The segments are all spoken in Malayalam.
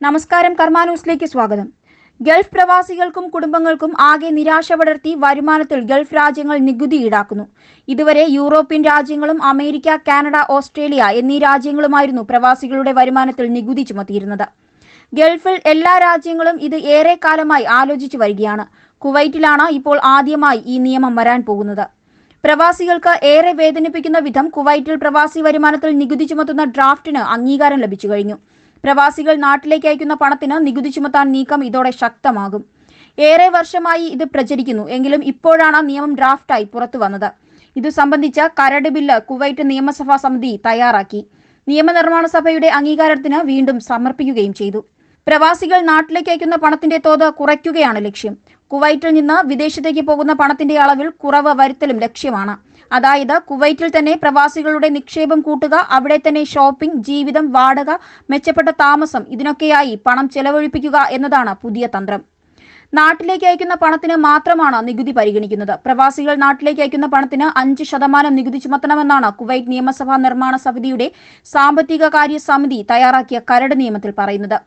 നമസ്കാരം, കർമ്മ ന്യൂസിലേക്ക് സ്വാഗതം. ഗൾഫ് പ്രവാസികൾക്കും കുടുംബങ്ങൾക്കും ആകെ നിരാശ പടർത്തി വരുമാനത്തിൽ ഗൾഫ് രാജ്യങ്ങൾ നികുതി ഈടാക്കുന്നു. ഇതുവരെ യൂറോപ്യൻ രാജ്യങ്ങളും അമേരിക്ക, കാനഡ, ഓസ്ട്രേലിയ എന്നീ രാജ്യങ്ങളുമായിരുന്നു പ്രവാസികളുടെ വരുമാനത്തിൽ നികുതി ചുമത്തിയിരുന്നത്. ഗൾഫിൽ എല്ലാ രാജ്യങ്ങളും ഇത് ഏറെ കാലമായി ആലോചിച്ചു വരികയാണ്. കുവൈറ്റിലാണ് ഇപ്പോൾ ആദ്യമായി ഈ നിയമം വരാൻ പോകുന്നത്. പ്രവാസികൾക്ക് ഏറെ വേദനിപ്പിക്കുന്ന വിധം കുവൈറ്റിൽ പ്രവാസി വരുമാനത്തിൽ നികുതി ചുമത്തുന്ന ഡ്രാഫ്റ്റിന് അംഗീകാരം ലഭിച്ചു കഴിഞ്ഞു. പ്രവാസികൾ നാട്ടിലേക്ക് അയക്കുന്ന പണത്തിന് നികുതി ചുമത്താൻ നീക്കം ഇതോടെ ശക്തമാകും. ഏറെ വർഷമായി ഇത് പ്രചരിക്കുന്നു എങ്കിലും ഇപ്പോഴാണ് നിയമം ഡ്രാഫ്റ്റായി പുറത്തു വന്നത്. ഇതു സംബന്ധിച്ച കരട് ബില്ല് കുവൈറ്റ് നിയമസഭാ സമിതി തയ്യാറാക്കി നിയമനിർമ്മാണ സഭയുടെ അംഗീകാരത്തിന് വീണ്ടും സമർപ്പിക്കുകയും ചെയ്തു. പ്രവാസികൾ നാട്ടിലേക്ക് അയക്കുന്ന പണത്തിന്റെ തോത് കുറയ്ക്കുകയാണ് ലക്ഷ്യം. കുവൈറ്റിൽ നിന്ന് വിദേശത്തേക്ക് പോകുന്ന പണത്തിന്റെ അളവിൽ കുറവ് വരുത്തലും ലക്ഷ്യമാണ്. അതായത് കുവൈറ്റിൽ തന്നെ പ്രവാസികളുടെ നിക്ഷേപം കൂട്ടുക, അവിടെ തന്നെ ഷോപ്പിംഗ്, ജീവിതം, വാടക, മെച്ചപ്പെട്ട താമസം ഇതിനൊക്കെയായി പണം ചെലവഴിപ്പിക്കുക എന്നതാണ് പുതിയ തന്ത്രം. നാട്ടിലേക്ക് അയക്കുന്ന പണത്തിന് മാത്രമാണ് നികുതി പരിഗണിക്കുന്നത്. പ്രവാസികൾ നാട്ടിലേക്ക് അയക്കുന്ന പണത്തിന് 5% നികുതി ചുമത്തണമെന്നാണ് കുവൈറ്റ് നിയമസഭാ നിർമ്മാണ സമിതിയുടെ സാമ്പത്തിക കാര്യ സമിതി തയ്യാറാക്കിയ കരട് നിയമത്തിൽ പറയുന്നത്.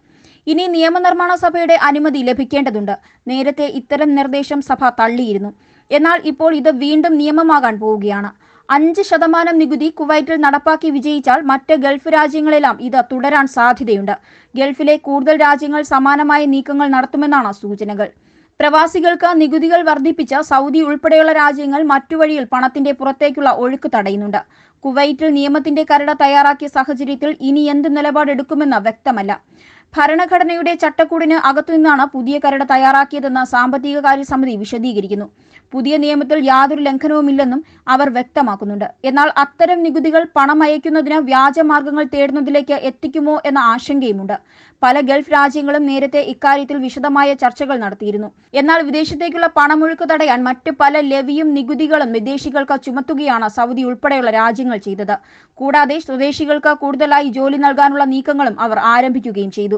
ഇനി നിയമനിർമ്മാണ സഭയുടെ അനുമതി ലഭിക്കേണ്ടതുണ്ട്. നേരത്തെ ഇത്തരം നിർദ്ദേശം സഭ തള്ളിയിരുന്നു. എന്നാൽ ഇപ്പോൾ ഇത് വീണ്ടും നിയമമാകാൻ പോവുകയാണ്. 5% നികുതി കുവൈറ്റിൽ നടപ്പാക്കി വിജയിച്ചാൽ മറ്റ് ഗൾഫ് രാജ്യങ്ങളെല്ലാം ഇത് തുടരാൻ സാധ്യതയുണ്ട്. ഗൾഫിലെ കൂടുതൽ രാജ്യങ്ങൾ സമാനമായ നീക്കങ്ങൾ നടത്തുമെന്നാണ് സൂചനകൾ. പ്രവാസികൾക്ക് നികുതികൾ വർദ്ധിപ്പിച്ച സൗദി ഉൾപ്പെടെയുള്ള രാജ്യങ്ങൾ മറ്റു വഴിയിൽ പണത്തിന്റെ പുറത്തേക്കുള്ള ഒഴുക്ക് തടയുന്നുണ്ട്. കുവൈറ്റിൽ നിയമത്തിന്റെ കരട് തയ്യാറാക്കിയ സാഹചര്യത്തിൽ ഇനി എന്ത് നിലപാടെടുക്കുമെന്ന് വ്യക്തമല്ല. ഭരണഘടനയുടെ ചട്ടക്കൂടിന് അകത്തുനിന്നാണ് പുതിയ കരട് തയ്യാറാക്കിയതെന്ന് സാമ്പത്തിക കാര്യ സമിതി വിശദീകരിക്കുന്നു. പുതിയ നിയമത്തിൽ യാതൊരു ലംഘനവുമില്ലെന്നും അവർ വ്യക്തമാക്കുന്നുണ്ട്. എന്നാൽ അത്തരം നികുതികൾ പണം അയക്കുന്നതിന് വ്യാജമാർഗങ്ങൾ തേടുന്നതിലേക്ക് എത്തിക്കുമോ എന്ന ആശങ്കയുമുണ്ട്. പല ഗൾഫ് രാജ്യങ്ങളും നേരത്തെ ഇക്കാര്യത്തിൽ വിശദമായ ചർച്ചകൾ നടത്തിയിരുന്നു. എന്നാൽ വിദേശത്തേക്കുള്ള പണമൊഴുക്ക് തടയാൻ മറ്റ് പല ലെവിയും നികുതികളും വിദേശികൾക്ക് ചുമത്തുകയാണ് സൗദി ഉൾപ്പെടെയുള്ള രാജ്യങ്ങൾ ചെയ്തത്. കൂടാതെ സ്വദേശികൾക്ക് കൂടുതലായി ജോലി നൽകാനുള്ള നീക്കങ്ങളും അവർ ആരംഭിക്കുകയും ചെയ്തു.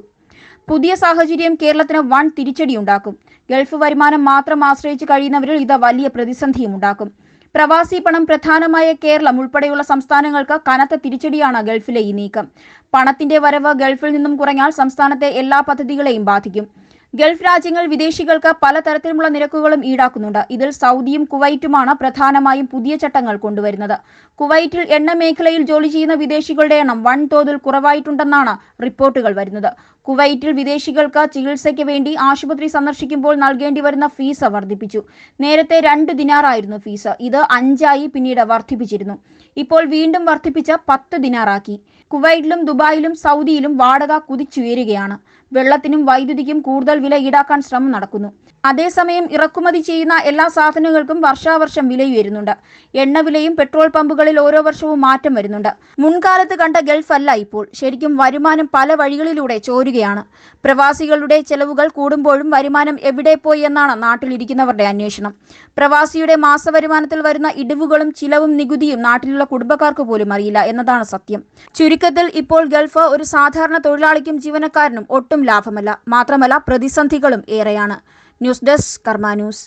പുതിയ സാഹചര്യം കേരളത്തിന് വൻ തിരിച്ചടിയുണ്ടാക്കും. ഗൾഫ് വരുമാനം മാത്രം ആശ്രയിച്ച് കഴിയുന്നവരിൽ ഇത് വലിയ പ്രതിസന്ധിയും ഉണ്ടാക്കും. പ്രവാസി പണം പ്രധാനമായ കേരളം ഉൾപ്പെടെയുള്ള സംസ്ഥാനങ്ങൾക്ക് കനത്ത തിരിച്ചടിയാണ് ഗൾഫിലെ ഈ നീക്കം. പണത്തിന്റെ വരവ് ഗൾഫിൽ നിന്നും കുറഞ്ഞാൽ സംസ്ഥാനത്തെ എല്ലാ പദ്ധതികളെയും ബാധിക്കും. ഗൾഫ് രാജ്യങ്ങൾ വിദേശികൾക്ക് പലതരത്തിലുള്ള നിരക്കുകളും ഈടാക്കുന്നുണ്ട്. ഇതിൽ സൗദിയും കുവൈറ്റുമാണ് പ്രധാനമായും പുതിയ ചട്ടങ്ങൾ കൊണ്ടുവരുന്നത്. കുവൈറ്റിൽ എണ്ണ മേഖലയിൽ ജോലി ചെയ്യുന്ന വിദേശികളുടെ എണ്ണം വൻതോതിൽ കുറവായിട്ടുണ്ടെന്നാണ് റിപ്പോർട്ടുകൾ വരുന്നത്. കുവൈറ്റിൽ വിദേശികൾക്ക് ചികിത്സയ്ക്ക് വേണ്ടി ആശുപത്രി സന്ദർശിക്കുമ്പോൾ നൽകേണ്ടി വരുന്ന ഫീസ് വർദ്ധിപ്പിച്ചു. നേരത്തെ 2 ദിനാറായിരുന്നു ഫീസ്. ഇത് 5 പിന്നീട് വർദ്ധിപ്പിച്ചിരുന്നു. ഇപ്പോൾ വീണ്ടും വർദ്ധിപ്പിച്ച് 10 ദിനാറാക്കി. കുവൈറ്റിലും ദുബായിലും സൗദിയിലും വാടക കുതിച്ചുയരുകയാണ്. വെള്ളത്തിനും വൈദ്യുതിക്കും കൂടുതൽ വില ഈടാക്കാൻ ശ്രമം നടക്കുന്നു. അതേസമയം ഇറക്കുമതി ചെയ്യുന്ന എല്ലാ സാധനങ്ങൾക്കും വർഷാവർഷം വിലയുയരുന്നുണ്ട്. എണ്ണവിലയും പെട്രോൾ പമ്പുകളിൽ ഓരോ വർഷവും മാറ്റം വരുന്നുണ്ട്. മുൻകാലത്ത് കണ്ട ഗൾഫ് അല്ല ഇപ്പോൾ. ശരിക്കും വരുമാനം പല വഴികളിലൂടെ ചോരുകയാണ്. പ്രവാസികളുടെ ചെലവുകൾ കൂടുമ്പോഴും വരുമാനം എവിടെ പോയി എന്നാണ് നാട്ടിലിരിക്കുന്നവരുടെ അന്വേഷണം. പ്രവാസിയുടെ മാസവരുമാനത്തിൽ വരുന്ന ഇടിവുകളും ചിലവും നികുതിയും നാട്ടിലുള്ള കുടുംബക്കാർക്ക് പോലും അറിയില്ല എന്നതാണ് സത്യം. ചുരുക്കത്തിൽ ഇപ്പോൾ ഗൾഫ് ഒരു സാധാരണ തൊഴിലാളിക്കും ജീവനക്കാരനും ഒട്ടും ലാഭമല്ല. മാത്രമല്ല പ്രതിസന്ധികളും ഏറെയാണ്. ന്യൂസ് ഡെസ്ക്, കർമ്മ ന്യൂസ്.